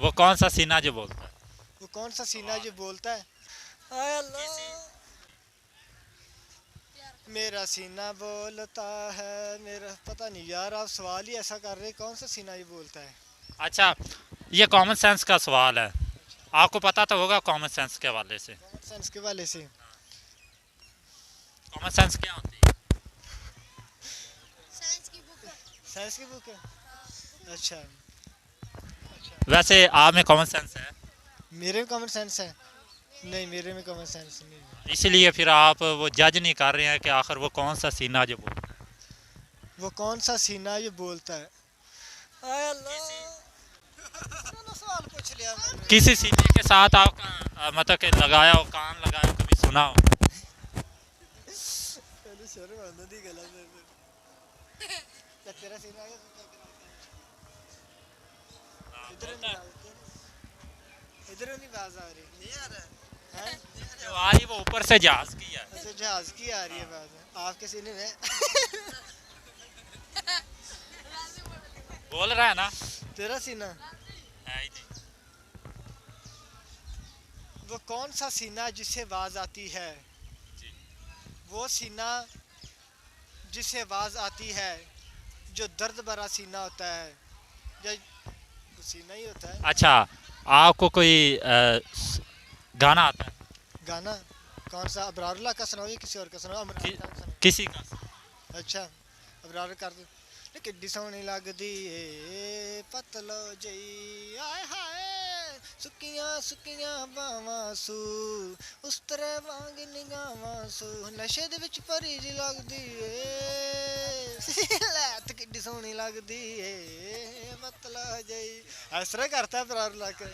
وہ کون سا سینہ جو بولتا ہے؟ وہ کون سا سینہ جو بولتا ہے؟ آئے اللہ، میرا سینہ بولتا ہے میرا، پتہ نہیں یار، آپ سوال ہی ایسا کر رہے، کون سا سینہ یہ بولتا ہے؟ اچھا یہ کامن سینس کا سوال ہے، آپ کو پتہ تو ہوگا کامن سینس کے حوالے سے۔ کامن سینس کے والے سے کامن سینس کیا ہوتی ہے؟ سائنس کی بک ہے؟ اچھا، ویسے آپ میں کامن سینس ہے؟ میرے میں کامن سینس ہے؟ نہیں، میرے میں کامن سینس نہیں ہے۔ اسی لیے پھر آپ وہ جج نہیں کر رہے ہیں کہ آخر وہ کون سا سینہ جو بولتا ہے۔ وہ کون سا سینہ یہ بولتا ہے؟ آئے اللہ، سوال پوچھ لیا میں نے۔ کسی سینے کے ساتھ آپ کا مطلب کہ لگایا ہو، کان لگایا ہو، کبھی سنا ہو؟ پہلے شرم آنے دی گلا میں کیا تیرا سینہ ہے؟ ادھر نہیں باز آ رہی، نہیں آ رہا ہے؟ جو آئی وہ اوپر سے جہاز کی ہے۔ اچھا، جہاز کی آ رہی ہے باز، آپ کے سینے میں بول رہا ہے نا؟ تیرا سینہ؟ ہے جی۔ وہ کون سا سینہ جس سے آواز آتی ہے؟ وہ سینہ جس سے آواز آتی ہے جو درد بھرا سینہ ہوتا ہے، یا سینہ ہی ہوتا ہے؟ اچھا آپ کو کوئی گانا آتا ہے؟ گانا کون سا؟ ابرار اللہ کا سناؤ یا کسی اور کا سناؤ؟ عمران خان کا سناؤ۔ کسی کا؟ اچھا، ابرار کر دو۔ کڈی سونی لگدی اے پتلو جئی، آئے ہائے سکیاں سکیاں باواں سو، اس طرح وانگ نگاواں سو، نشے دے وچ پری جی لگدی اے لے کڈی سونی لگدی اے پتلو جئی، اس طرح کرتا ہے ابرار اللہ کا۔